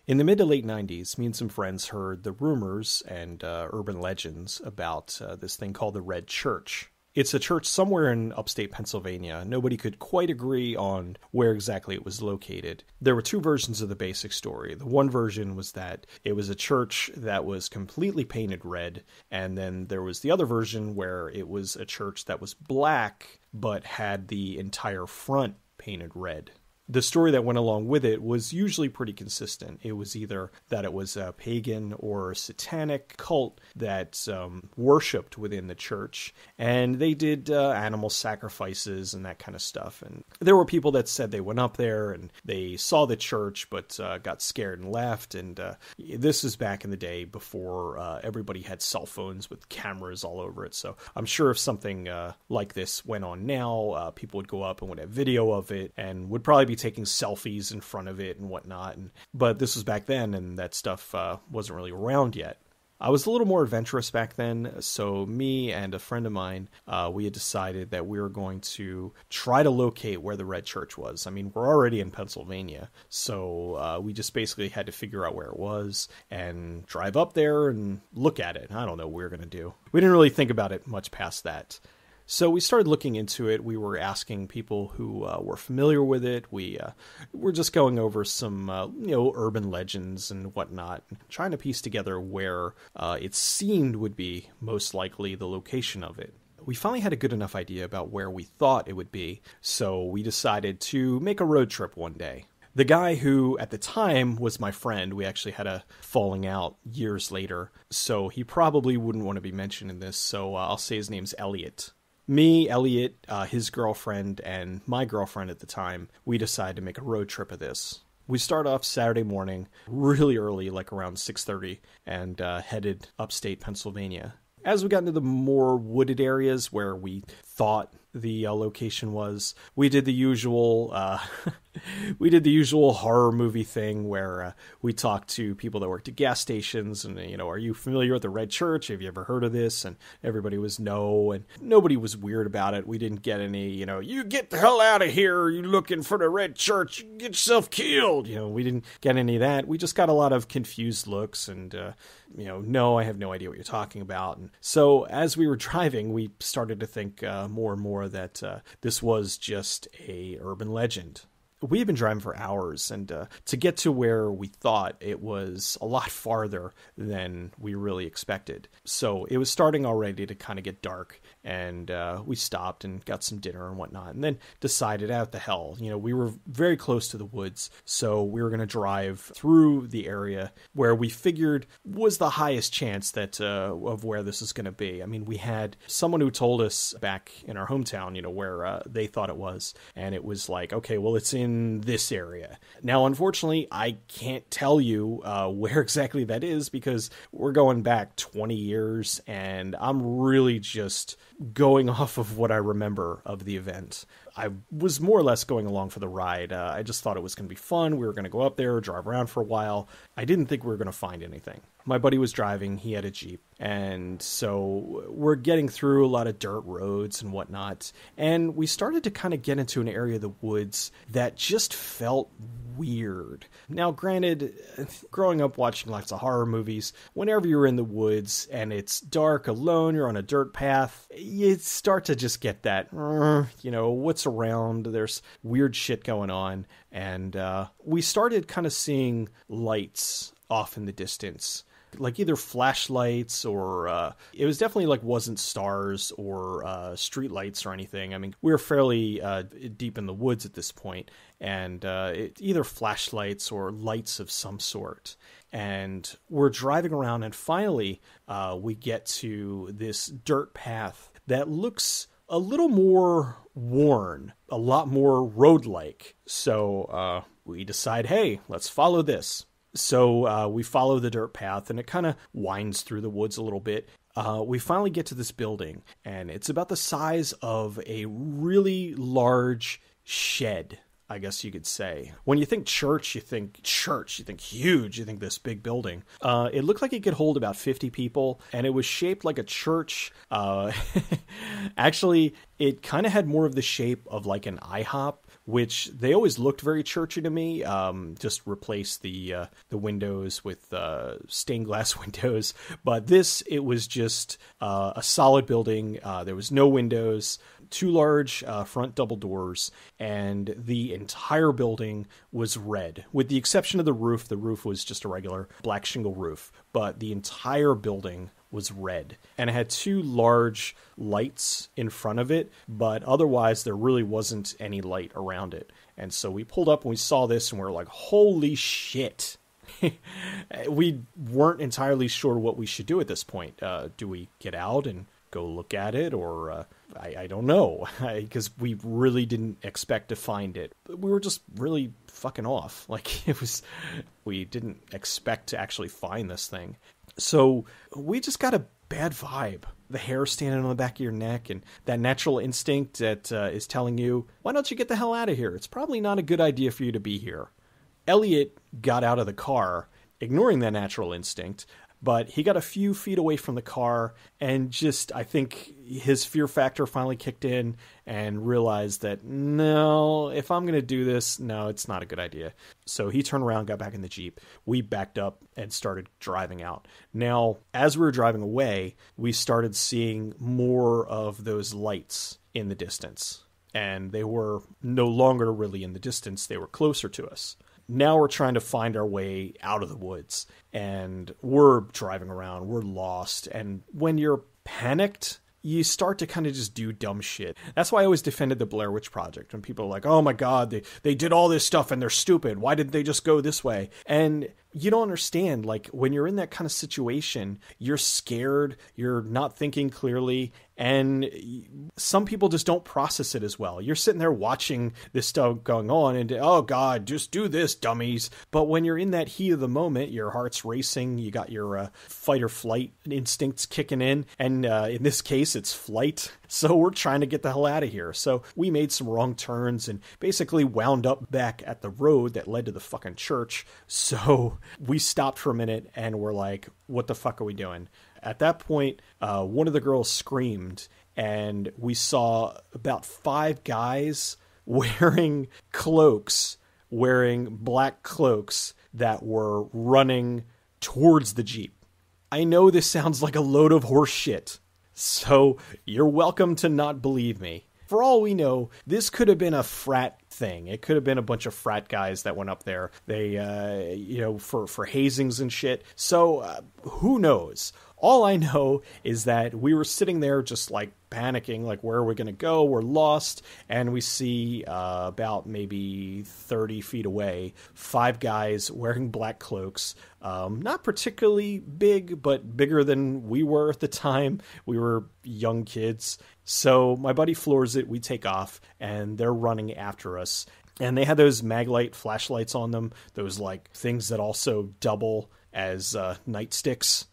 In the mid to late 90s, me and some friends heard the rumors and urban legends about this thing called the Red Church. It's a church somewhere in upstate Pennsylvania. Nobody could quite agree on where exactly it was located. There were two versions of the basic story. The one version was that it was a church that was completely painted red, and then there was the other version where it was a church that was black but had the entire front painted red. The story that went along with it was usually pretty consistent. It was either that it was a pagan or satanic cult that worshipped within the church, and they did animal sacrifices and that kind of stuff. And there were people that said they went up there and they saw the church but got scared and left. And this was back in the day before everybody had cell phones with cameras all over it. So I'm sure if something like this went on now, people would go up and would have video of it and would probably be taking selfies in front of it and whatnot. But this was back then, and that stuff wasn't really around yet. I was a little more adventurous back then, so me and a friend of mine, we had decided that we were going to try to locate where the Red Church was. I mean, we're already in Pennsylvania, so we just basically had to figure out where it was and drive up there and look at it. I don't know what we were going to do. We didn't really think about it much past that. So we started looking into it. We were asking people who were familiar with it. We were just going over some, urban legends and whatnot, trying to piece together where it seemed would be most likely the location of it. We finally had a good enough idea about where we thought it would be, so we decided to make a road trip one day. The guy who, at the time, was my friend, we actually had a falling out years later, so he probably wouldn't want to be mentioned in this, so I'll say his name's Elliot. Me, Elliot, his girlfriend, and my girlfriend at the time, we decided to make a road trip of this. We start off Saturday morning, really early, like around 6:30, and headed upstate Pennsylvania. As we got into the more wooded areas where we thought the location was, we did the usual horror movie thing where we talked to people that worked at gas stations and, are you familiar with the Red Church? Have you ever heard of this? And everybody was no, and nobody was weird about it. We didn't get any, you get the hell out of here. You looking for the Red Church? You get yourself killed. We didn't get any of that. We just got a lot of confused looks and, no, I have no idea what you're talking about. And so as we were driving, we started to think more and more that this was just a urban legend. We had been driving for hours, and to get to where we thought, it was a lot farther than we really expected. So it was starting already to kind of get dark, and we stopped and got some dinner and whatnot, and then decided, out the hell, we were very close to the woods, so we were going to drive through the area where we figured was the highest chance that of where this is going to be. I mean, we had someone who told us back in our hometown, where they thought it was, and it was like, okay, well, it's in this area. Now, unfortunately, I can't tell you where exactly that is because we're going back 20 years and I'm really just going off of what I remember of the event. I was more or less going along for the ride. I just thought it was going to be fun. We were going to go up there, drive around for a while. I didn't think we were going to find anything. My buddy was driving. He had a Jeep. And so we're getting through a lot of dirt roads and whatnot. And we started to kind of get into an area of the woods that just felt weird. Now, granted, growing up watching lots of horror movies, whenever you're in the woods and it's dark, alone, you're on a dirt path, you start to just get that, what's around? There's weird shit going on. And we started kind of seeing lights off in the distance, like either flashlights or it was definitely like wasn't stars or street lights or anything. I mean, we were fairly deep in the woods at this point, and either flashlights or lights of some sort. And we're driving around, and finally we get to this dirt path that looks a little more worn, a lot more road-like. So we decide, hey, let's follow this. So we follow the dirt path, and it kind of winds through the woods a little bit. We finally get to this building, and it's about the size of a really large shed. I guess you could say. When you think church, you think huge, you think this big building. It looked like it could hold about 50 people, and it was shaped like a church. Actually, it kind of had more of the shape of like an IHOP, which they always looked very churchy to me. Just replace the windows with stained glass windows. But it was just a solid building. There was no windows, 2 large front double doors, and the entire building was red, with the exception of the roof. The roof was just a regular black shingle roof, but the entire building was red, and it had 2 large lights in front of it, but otherwise there really wasn't any light around it. And so we pulled up and we saw this and we were like, holy shit. We weren't entirely sure what we should do at this point. Do we get out and go look at it, or I don't know, because we really didn't expect to find it. We were just really fucking off. Like, we didn't expect to actually find this thing. So we just got a bad vibe. The hair standing on the back of your neck, and that natural instinct that is telling you, why don't you get the hell out of here? It's probably not a good idea for you to be here. Elliot got out of the car, ignoring that natural instinct, but he got a few feet away from the car, and I think his fear factor finally kicked in and realized that, no, if I'm going to do this, no, it's not a good idea. So he turned around, got back in the Jeep. We backed up and started driving out. Now, as we were driving away, we started seeing more of those lights in the distance, and they were no longer really in the distance. They were closer to us. Now we're trying to find our way out of the woods, and we're driving around, we're lost. And when you're panicked, you start to kind of just do dumb shit. That's why I always defended the Blair Witch Project. When people are like, oh my God, they did all this stuff and they're stupid. Why didn't they just go this way? And you don't understand, like, when you're in that kind of situation, you're scared, you're not thinking clearly, and some people just don't process it as well. You're sitting there watching this stuff going on and, oh God, just do this, dummies. But when you're in that heat of the moment, your heart's racing, you got your fight or flight instincts kicking in, and in this case, it's flight. So we're trying to get the hell out of here. So we made some wrong turns and basically wound up back at the road that led to the fucking church. So we stopped for a minute and we're like, what the fuck are we doing? At that point, one of the girls screamed, and we saw about 5 guys wearing black cloaks that were running towards the Jeep. I know this sounds like a load of horse shit, so you're welcome to not believe me. For all we know, this could have been a frat thing. It could have been a bunch of frat guys that went up there. They, for hazings and shit. So who knows? All I know is that we were sitting there just like panicking, like, where are we going to go? We're lost. And we see about maybe 30 feet away, 5 guys wearing black cloaks. Not particularly big, but bigger than we were at the time. We were young kids. So my buddy floors it. We take off, and they're running after us. And they had those Maglite flashlights on them. Those like things that also double as nightsticks.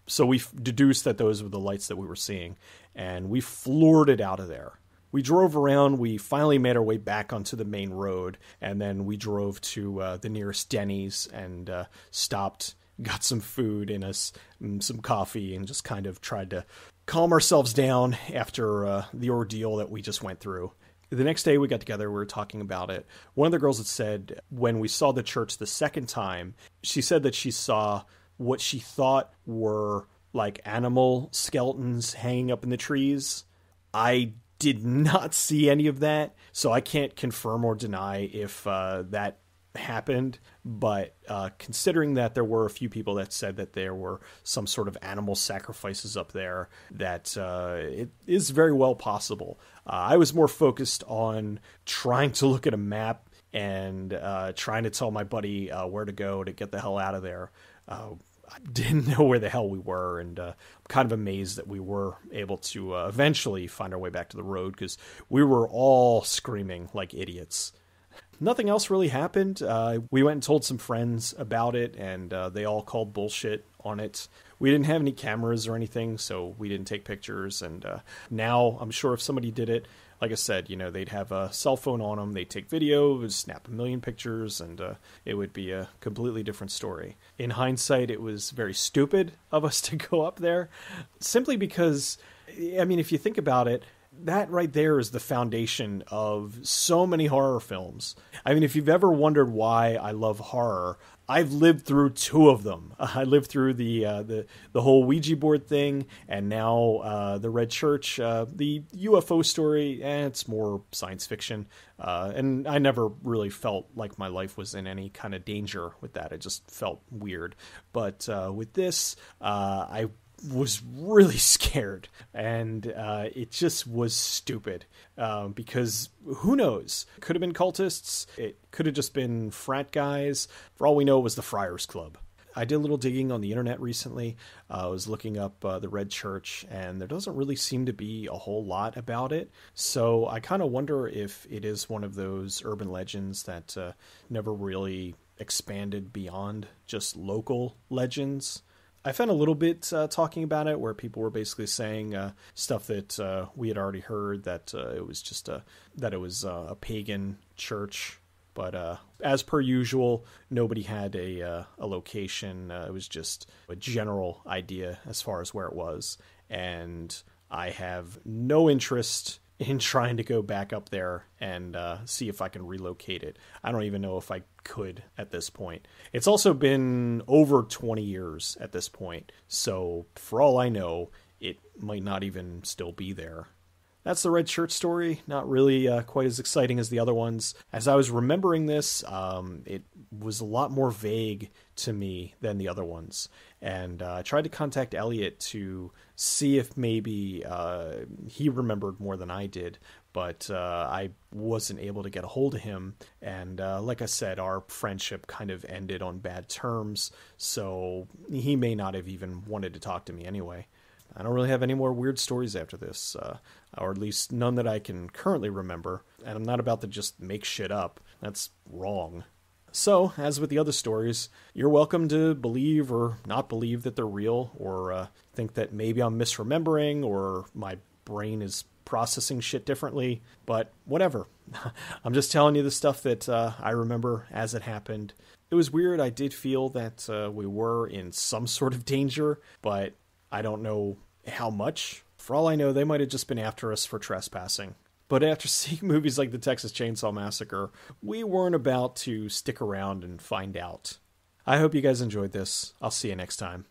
So we deduced that those were the lights that we were seeing, and we floored it out of there. We drove around. We finally made our way back onto the main road, and then we drove to the nearest Denny's and stopped, got some food in us, some coffee, and just kind of tried to calm ourselves down after the ordeal that we just went through. The next day we got together, we were talking about it. One of the girls had said when we saw the church the second time, she said that she saw what she thought were like animal skeletons hanging up in the trees. I did not see any of that, so I can't confirm or deny if that happened. But considering that there were a few people that said that there were some sort of animal sacrifices up there, that it is very well possible. I was more focused on trying to look at a map and trying to tell my buddy where to go to get the hell out of there. I didn't know where the hell we were, and I'm kind of amazed that we were able to eventually find our way back to the road, because we were all screaming like idiots. Nothing else really happened. We went and told some friends about it, and they all called bullshit on it. We didn't have any cameras or anything, so we didn't take pictures, and now I'm sure if somebody did it, like I said, they'd have a cell phone on them, they'd take video, snap a million pictures, and it would be a completely different story. In hindsight, it was very stupid of us to go up there, simply because, I mean, if you think about it, that right there is the foundation of so many horror films. I mean, if you've ever wondered why I love horror, I've lived through 2 of them. I lived through the whole Ouija board thing, and now the Red Church, the UFO story. It's more science fiction, and I never really felt like my life was in any kind of danger with that. It just felt weird. But with this, I was really scared, and it just was stupid, because who knows? It could have been cultists. It could have just been frat guys. For all we know, it was the Friars Club. I did a little digging on the internet recently. I was looking up the Red Church, and there doesn't really seem to be a whole lot about it. So I kind of wonder if it is one of those urban legends that never really expanded beyond just local legends. I found a little bit talking about it where people were basically saying stuff that we had already heard, that it was just that it was a pagan church. But as per usual, nobody had a location. It was just a general idea as far as where it was. And I have no interest in trying to go back up there and see if I can relocate it. I don't even know if I could at this point. It's also been over 20 years at this point, so for all I know, it might not even still be there. That's the Red Shirt story. Not really quite as exciting as the other ones. As I was remembering this, it was a lot more vague to me than the other ones. And I tried to contact Elliot to see if maybe he remembered more than I did. But I wasn't able to get a hold of him. And like I said, our friendship kind of ended on bad terms. So he may not have even wanted to talk to me anyway. I don't really have any more weird stories after this, or at least none that I can currently remember, and I'm not about to just make shit up. That's wrong. So, as with the other stories, you're welcome to believe or not believe that they're real, or think that maybe I'm misremembering, or my brain is processing shit differently, but whatever. I'm just telling you the stuff that I remember as it happened. It was weird. I did feel that we were in some sort of danger, but I don't know how much. For all I know, they might have just been after us for trespassing. But after seeing movies like the Texas Chainsaw Massacre, we weren't about to stick around and find out. I hope you guys enjoyed this. I'll see you next time.